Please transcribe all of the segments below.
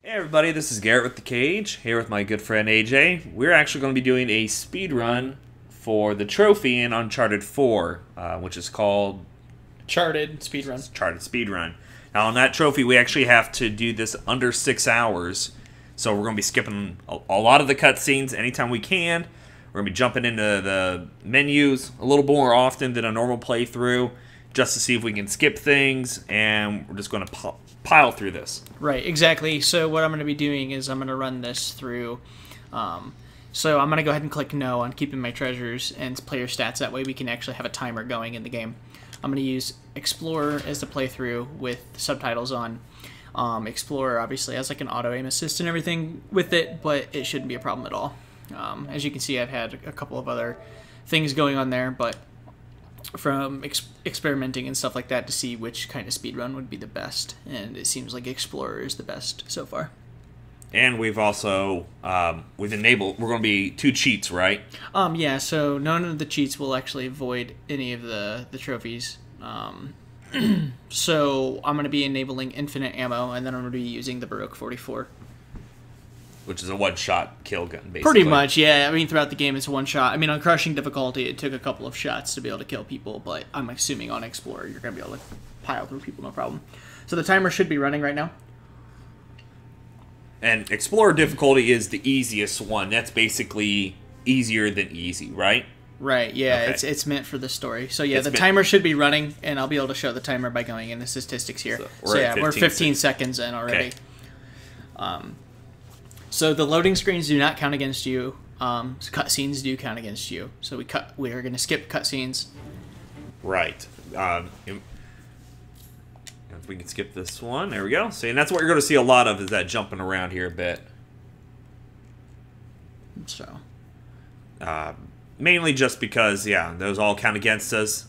Hey everybody, this is Garrett with the Cage, here with my good friend AJ. We're actually going to be doing a speed run for the trophy in Uncharted 4, which is called Uncharted Speedrun. Uncharted Speedrun. Now on that trophy, we actually have to do this under 6 hours, so we're going to be skipping a lot of the cutscenes anytime we can. We're going to be jumping into the menus a little more often than a normal playthrough, just to see if we can skip things, and we're just going to pile through this. Right, exactly. So what I'm going to be doing is I'm going to run this through. So I'm going to go ahead and click no on keeping my treasures and player stats. That way we can actually have a timer going in the game. I'm going to use Explorer as the playthrough with subtitles on. Explorer obviously has like an auto aim assist and everything with it, but it shouldn't be a problem at all. As you can see, I've had a couple of other things going on there, but from experimenting and stuff like that to see which kind of speedrun would be the best, and it seems like Explorer is the best so far. And we've also we're going to be 2 cheats, right? Yeah, so none of the cheats will actually void any of the trophies. So I'm going to be enabling infinite ammo, and then I'm going to be using the Barok 44. Which is a one-shot kill gun, basically. Pretty much, yeah. I mean, throughout the game, it's one shot. I mean, on crushing difficulty, it took a couple of shots to be able to kill people, but I'm assuming on Explorer, you're going to be able to pile through people, no problem. So the timer should be running right now. And Explorer difficulty is the easiest one. That's basically easier than easy, right? Right, yeah, Okay. it's meant for the story. So yeah, the timer should be running, and I'll be able to show the timer by going into statistics here. So yeah, we're 15 seconds in already. Okay. So the loading screens do not count against you. Cutscenes do count against you. So we are going to skip cutscenes. Right. If we can skip this one, there we go. See, and that's what you're going to see a lot of, is that jumping around here a bit. So. Mainly just because, yeah, those all count against us.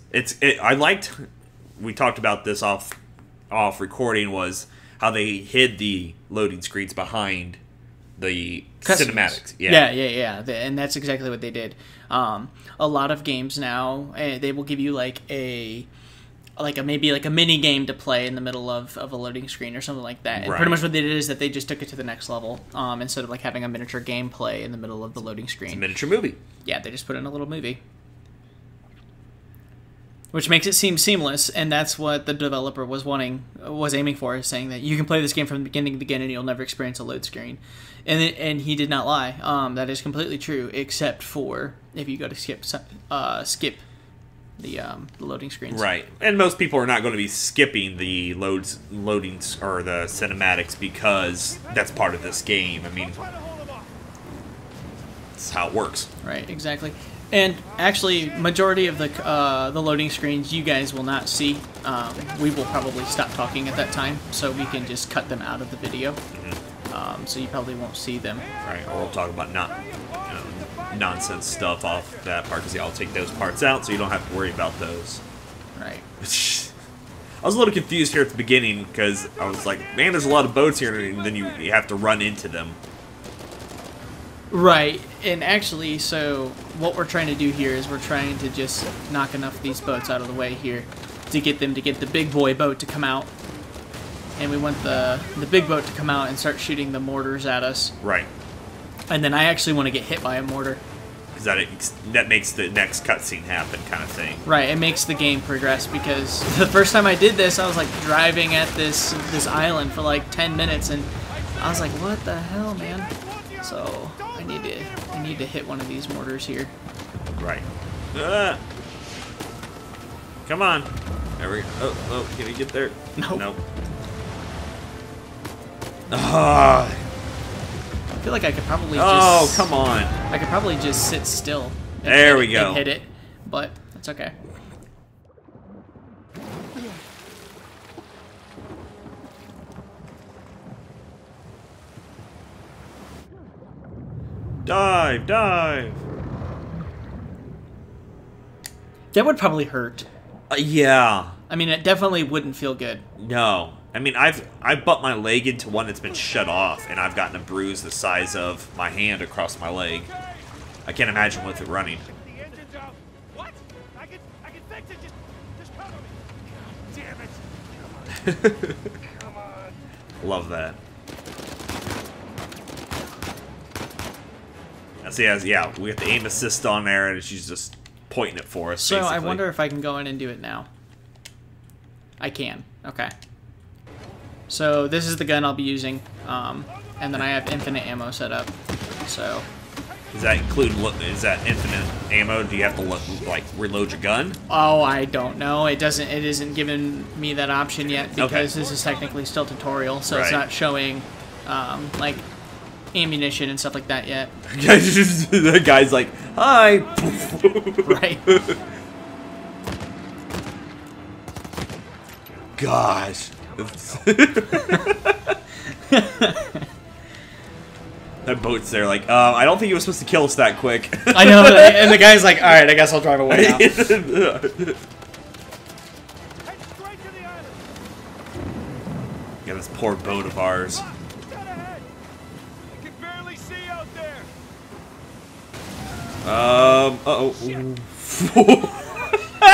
We talked about this off recording, was how they hid the loading screens behind the cinematics. Yeah. And that's exactly what they did. A lot of games now, they will give you maybe a mini game to play in the middle of a loading screen or something like that. And right. Pretty much what they did is that they just took it to the next level. Instead of like having a miniature gameplay in the middle of the loading screen. It's a miniature movie. Yeah, they just put in a little movie. Which makes it seem seamless, and that's what the developer was aiming for, saying that you can play this game from the beginning to the end and you'll never experience a load screen. And he did not lie. That is completely true, except for if you go to skip the loading screens. Right, and most people are not going to be skipping the loadings or the cinematics because that's part of this game. I mean, that's how it works. Right, exactly. And actually, majority of the loading screens you guys will not see. We will probably stop talking at that time, so we can just cut them out of the video. Mm-hmm. So you probably won't see them. Right, or we'll talk about nonsense stuff off that part, because I'll take those parts out, so you don't have to worry about those. Right. I was a little confused here at the beginning, because I was like, man, there's a lot of boats here, and then you have to run into them. Right, and actually, so what we're trying to do here is we're trying to just knock enough of these boats out of the way here to get the big boy boat to come out. And we want the big boat to come out and start shooting the mortars at us. Right. And then I actually want to get hit by a mortar. Because that makes the next cutscene happen, kind of thing. Right, it makes the game progress, because the first time I did this, I was like driving at this island for like 10 minutes, and I was like, what the hell, man? So I need to hit one of these mortars here. Right. Come on. There we go. Oh, can we get there? Nope. Nope. Ah. I feel like I could probably just... Oh, come on. I could probably just sit still. There we go. And hit it, but that's okay. Dive, dive. That would probably hurt. Yeah. I mean, it definitely wouldn't feel good. No. I mean, I've butt my leg into one that's been shut off, and I've gotten a bruise the size of my hand across my leg. I can't imagine with it running. What? I can fix it. Just cover me. God damn it. Come on. Love that. So yeah, we got the aim assist on there, and she's just pointing it for us. So basically. I wonder if I can go in and do it now. I can. Okay. So this is the gun I'll be using, and then I have infinite ammo set up. So. Does that include? Is that infinite ammo? Do you have to like reload your gun? Oh, I don't know. It doesn't. It isn't giving me that option yet because this is technically still tutorial, so it's not showing like ammunition and stuff like that yet. The guy's like, "Hi." Right. Gosh. That boat's there like, I don't think he was supposed to kill us that quick. I know, and the guy's like, alright, I guess I'll drive away now. Head straight to the island. Yeah, this poor boat of ours. Dead ahead. I can barely see out there.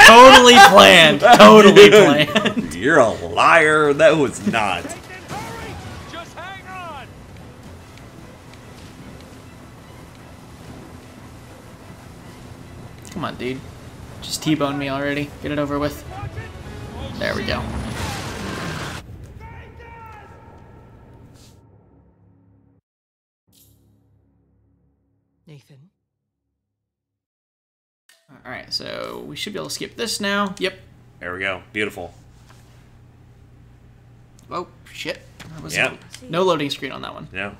Totally planned. Totally planned. You're a liar. That was not. Nathan, hurry! Just hang on. Come on, dude. Just T-bone me already. Get it over with. Watch it. There we go. Nathan. Alright, so we should be able to skip this now. Yep. There we go. Beautiful. Oh, shit. That was Yeah. no loading screen on that one. Yeah.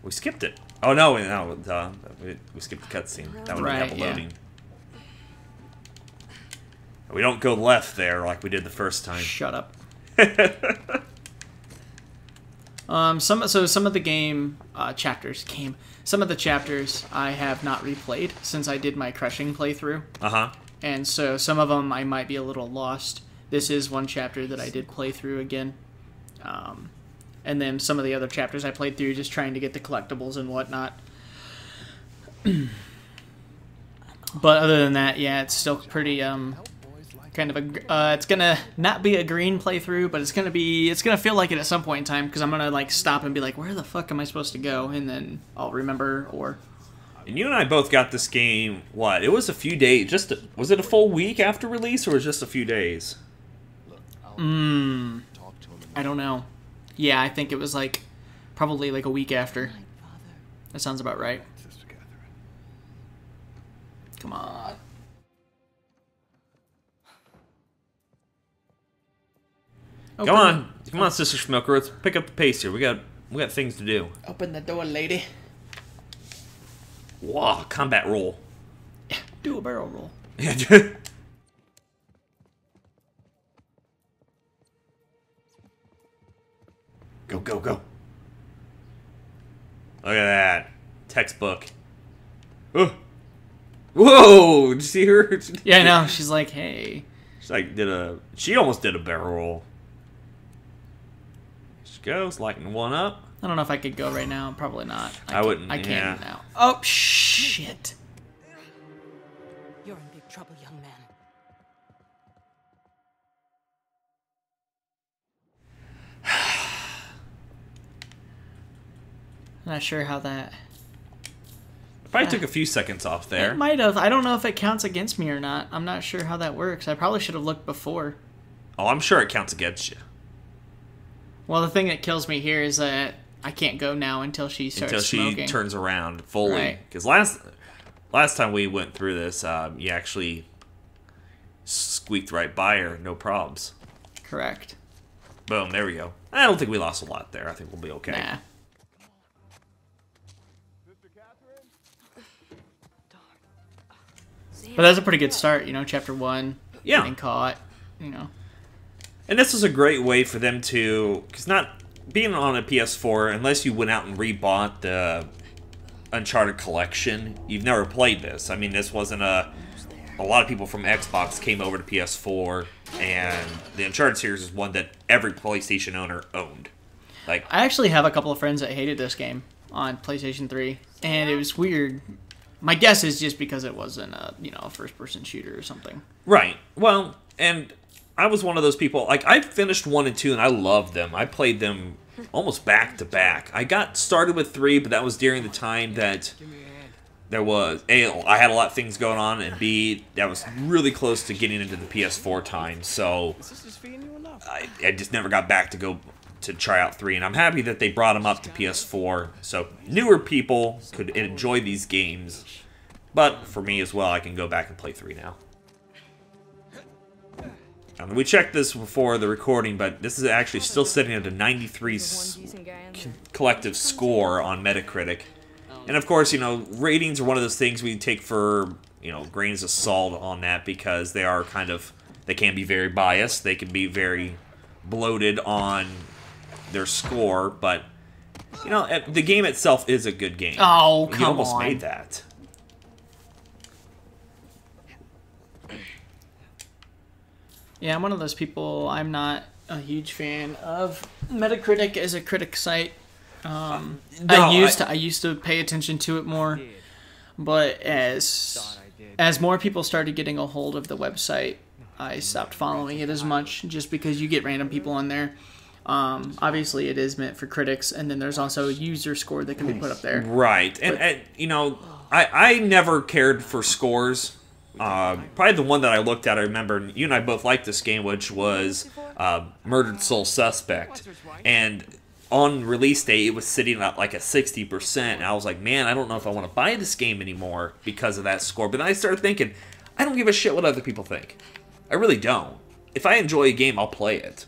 We skipped it. Oh no, we skipped the cutscene. That one didn't have a Right, yeah. loading. We don't go left there like we did the first time. Shut up. Some of the game some of the chapters I have not replayed since I did my crushing playthrough, Uh-huh. and so some of them I might be a little lost. This is one chapter that I did play through again, and then some of the other chapters I played through just trying to get the collectibles and whatnot. But other than that, yeah, it's still pretty kind of a it's gonna not be a green playthrough, but it's gonna feel like it at some point in time because I'm gonna like stop and be like, where the fuck am I supposed to go, and then I'll remember. Or And you and I both got this game, what? It was a few days, was it a full week after release or was it just a few days? I don't know. Yeah, I think it was like probably like a week after. That sounds about right. Come on. Come on, Sister Smoker, let's pick up the pace here. We got things to do. Open the door, lady. Wow, combat roll. Yeah, do a barrel roll. Go, go, go. Look at that. Textbook. Oh. Whoa! Did you see her? Yeah, I know. She's like, hey. She almost did a barrel roll. She goes, lighting one up. I don't know if I could go right now. Probably not. I wouldn't, I can't yeah. now. Oh, shit. You're in big trouble, young man. Not sure how that... Probably took a few seconds off there. It might have. I don't know if it counts against me or not. I'm not sure how that works. I probably should have looked before. Oh, I'm sure it counts against you. Well, the thing that kills me here is that I can't go now until she starts smoking. Until she turns around fully. Right. Because last time we went through this, you actually squeaked right by her, no probs. Correct. Boom, there we go. I don't think we lost a lot there. I think we'll be okay. Nah. But that's a pretty good start, you know, chapter 1. Yeah. Getting caught, you know. And this was a great way for them to... Because not... Being on a PS4, unless you went out and rebought the Uncharted collection, you've never played this. I mean, this wasn't a... A lot of people from Xbox came over to PS4, and the Uncharted series is one that every PlayStation owner owned. Like, I actually have a couple of friends that hated this game on PlayStation 3, and it was weird. My guess is just because it wasn't a, you know, a first-person shooter or something. right. Well, and I was one of those people. Like, I finished 1 and 2, and I loved them. I played them almost back to back. I got started with 3, but that was during the time that there was A, I had a lot of things going on, and B, that was really close to getting into the PS4 time, so I just never got back to go to try out 3, and I'm happy that they brought them up to PS4, so newer people could enjoy these games, but for me as well, I can go back and play 3 now. We checked this before the recording, but this is actually still sitting at a 93 collective score on Metacritic. And of course, you know, ratings are one of those things we take for, you know, grains of salt on that, because they are kind of, they can be very biased, they can be very bloated on their score, but, you know, the game itself is a good game. Oh, come on. You almost made that. Yeah, I'm one of those people. I'm not a huge fan of Metacritic as a critic site. I used to pay attention to it more, but as more people started getting a hold of the website, I stopped following it as much, just because you get random people on there. Obviously, it is meant for critics, and then there's also a user score that can be put up there. Right, and you know, I never cared for scores. Probably the one that I looked at, I remember, you and I both liked this game, which was Murdered Soul Suspect. And on release day, it was sitting at like a 60%. And I was like, man, I don't know if I want to buy this game anymore because of that score. But then I started thinking, I don't give a shit what other people think. I really don't. If I enjoy a game, I'll play it.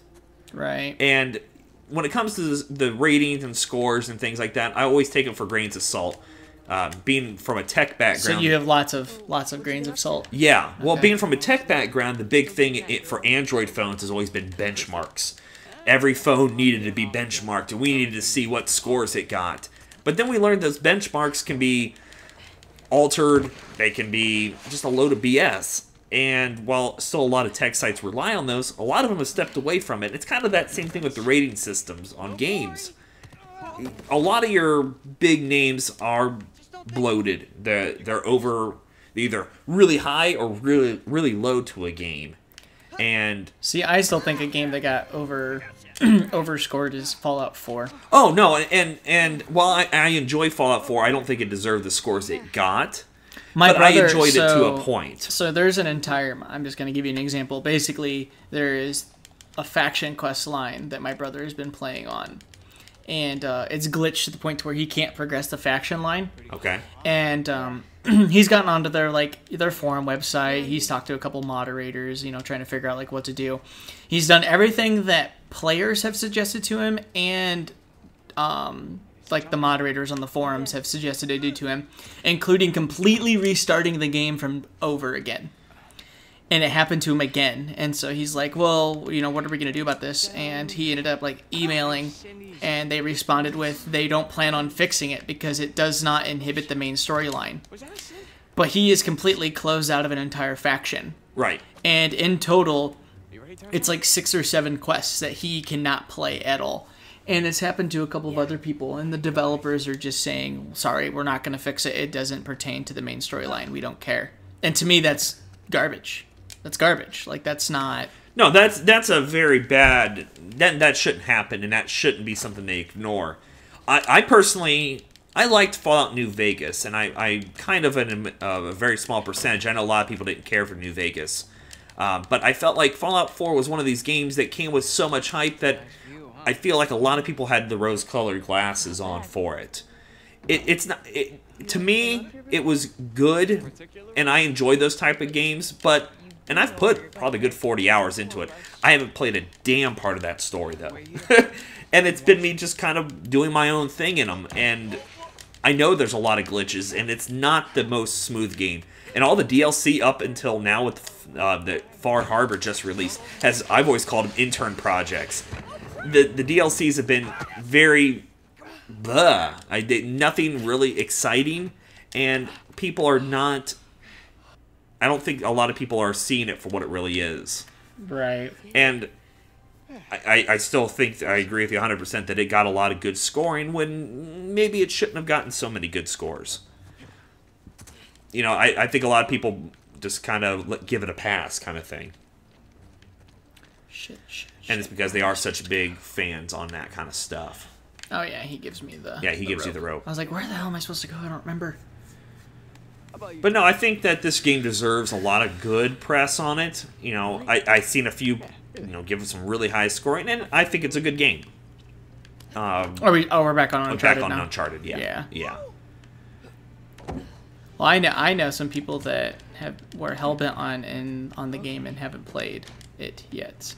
Right. And when it comes to the ratings and scores and things like that, I always take them for grains of salt. Being from a tech background, so you have lots of grains of salt. Yeah, well, Okay. being from a tech background, the big thing for Android phones has always been benchmarks. Every phone needed to be benchmarked, and we needed to see what scores it got. But then we learned those benchmarks can be altered; they can be just a load of BS. And while still a lot of tech sites rely on those, a lot of them have stepped away from it. It's kind of that same thing with the rating systems on games. A lot of your big names are bloated. They're either really high or really low to a game. And see, I still think a game that got overscored is Fallout 4. Oh no, and while I enjoy Fallout 4, I don't think it deserved the scores it got. But I enjoyed it to a point. So there's an entire, I'm just going to give you an example. Basically, there is a faction quest line that my brother has been playing on. And it's glitched to the point to where he can't progress the faction line. Okay. And he's gotten onto their forum website. He's talked to a couple moderators, you know, trying to figure out like what to do. He's done everything that players have suggested to him, and like the moderators on the forums have suggested to do to him, including completely restarting the game from over again. And it happened to him again. And so he's like, well, you know, what are we going to do about this? And he ended up like emailing, and they responded with, they don't plan on fixing it because it does not inhibit the main storyline. But he is completely closed out of an entire faction. Right. And in total, it's like 6 or 7 quests that he cannot play at all. And it's happened to a couple of other people, and the developers are just saying, sorry, we're not going to fix it. It doesn't pertain to the main storyline. We don't care. And to me, that's garbage. That's garbage. Like, that's not... No, that's a very bad... That shouldn't happen, and that shouldn't be something they ignore. I personally... I liked Fallout New Vegas, and I kind of, in a very small percentage, I know a lot of people didn't care for New Vegas. But I felt like Fallout 4 was one of these games that came with so much hype that I feel like a lot of people had the rose-colored glasses on for it. To me, it was good, and I enjoyed those type of games, but... And I've put probably a good 40 hours into it. I haven't played a damn part of that story, though. And it's been me just kind of doing my own thing in them. And I know there's a lot of glitches, and it's not the most smooth game. And all the DLC up until now with the Far Harbor just released, as I've always called them intern projects. The DLCs have been very... blah. I did nothing really exciting, and people are not... I don't think a lot of people are seeing it for what it really is. Right. And I still think, I agree with you 100% that it got a lot of good scoring when maybe it shouldn't have gotten so many good scores. You know, I think a lot of people just kind of give it a pass kind of thing. Shit. And it's because they are such big fans on that kind of stuff. Oh, yeah, he gives me the Yeah, he gives you rope. the rope. I was like, where the hell am I supposed to go? I don't remember. But no, I think that this game deserves a lot of good press on it. You know, I've seen a few, give it some really high scoring, and I think it's a good game. We're back on Uncharted now. Uncharted, yeah. Well, I know some people that were hellbent on the game and haven't played it yet.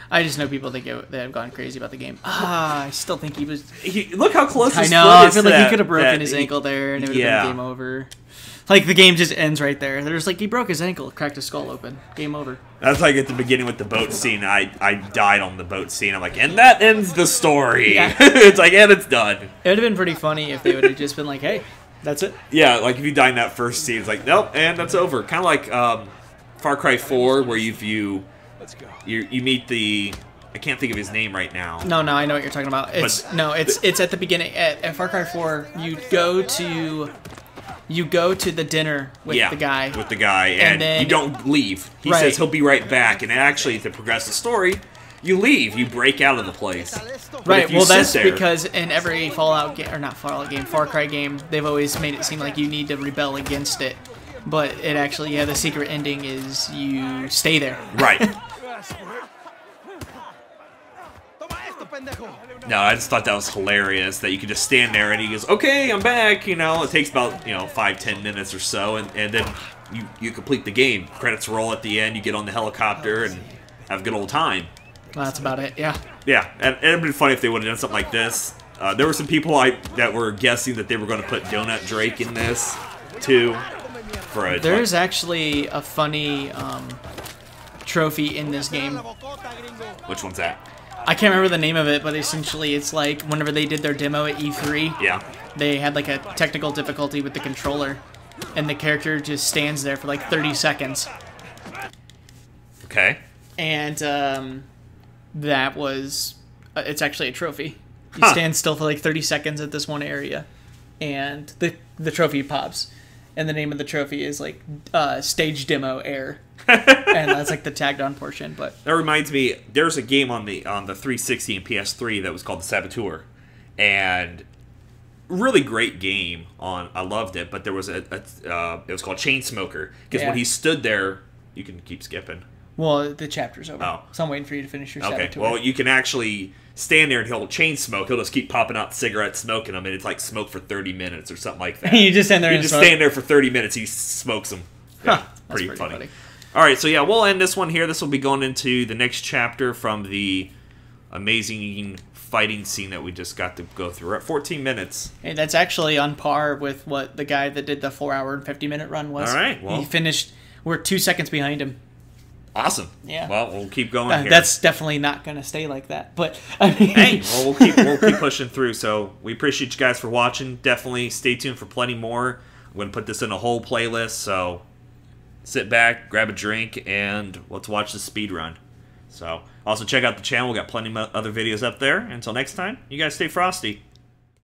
I just know people that have gone crazy about the game. I still think he was. Look how close his I know. foot I is feel to like he that- could have broken that his he- ankle there, and it would have Yeah. been game over. Like the game just ends right there. There's like he broke his ankle, cracked his skull open, game over. That's like at the beginning with the boat scene. I died on the boat scene. I'm like, and that ends the story. Yeah. It's like, and it's done. It would have been pretty funny if they would have just been like, "Hey, that's it." Yeah, like if you die in that first scene, it's like, nope, and that's over. Kind of like Far Cry 4, where you meet the. I can't think of his name right now. No, I know what you're talking about. It's at the beginning at Far Cry 4. You go to the dinner with the guy. With the guy, and then, you don't leave. He Right. says he'll be right back, and actually, to progress the story, you leave. You break out of the place. But Right. if you Well, sit that's there- because in every Fallout game, or not Fallout game, Far Cry game, they've always made it seem like you need to rebel against it. But it actually, the secret ending is you stay there. Right. No, I just thought that was hilarious that you could just stand there and he goes, okay, I'm back. It takes about 5-10 minutes or so, and then you complete the game. Credits roll at the end. You get on the helicopter and have a good old time. Well, that's about it. Yeah. Yeah, and it'd been funny if they would have done something like this. There were some people that were guessing that they were going to put Donut Drake in this too. There's actually a funny trophy in this game. Which one's that? I can't remember the name of it, but essentially it's like whenever they did their demo at E3, Yeah. they had like a technical difficulty with the controller, and the character just stands there for like 30 seconds. Okay. And that was, it's actually a trophy. You stand still for like 30 seconds at this one area, and the trophy pops. And the name of the trophy is like stage demo air. And that's like the tagged on portion. But that reminds me, there's a game on the 360 and PS3 that was called The Saboteur, and really great game. I loved it, but there was it was called Chain Smoker, because when he stood there, you can keep skipping. Well, the chapter's over. Oh. So I'm waiting for you to finish your Okay, Saboteur. well, you can actually stand there and he'll chain smoke. He'll just keep popping out cigarettes, smoking them, and it's like smoke for 30 minutes or something like that. You just stand there and smoke? stand there for 30 minutes, he smokes them. Yeah, That's pretty funny. funny. All right, so yeah, we'll end this one here. This will be going into the next chapter from the amazing fighting scene that we just got to go through. We're at 14 minutes. Hey, that's actually on par with what the guy that did the 4-hour and 50-minute run was. All right, well. He finished, we're 2 seconds behind him. Awesome. Yeah. Well, we'll keep going here. That's definitely not going to stay like that. But, I mean... Hey, well, we'll keep pushing through. So we appreciate you guys for watching. Definitely stay tuned for plenty more. I'm going to put this in a whole playlist, so sit back, grab a drink, and let's watch the speed run. So also check out the channel. We got plenty of other videos up there. Until next time, you guys stay frosty.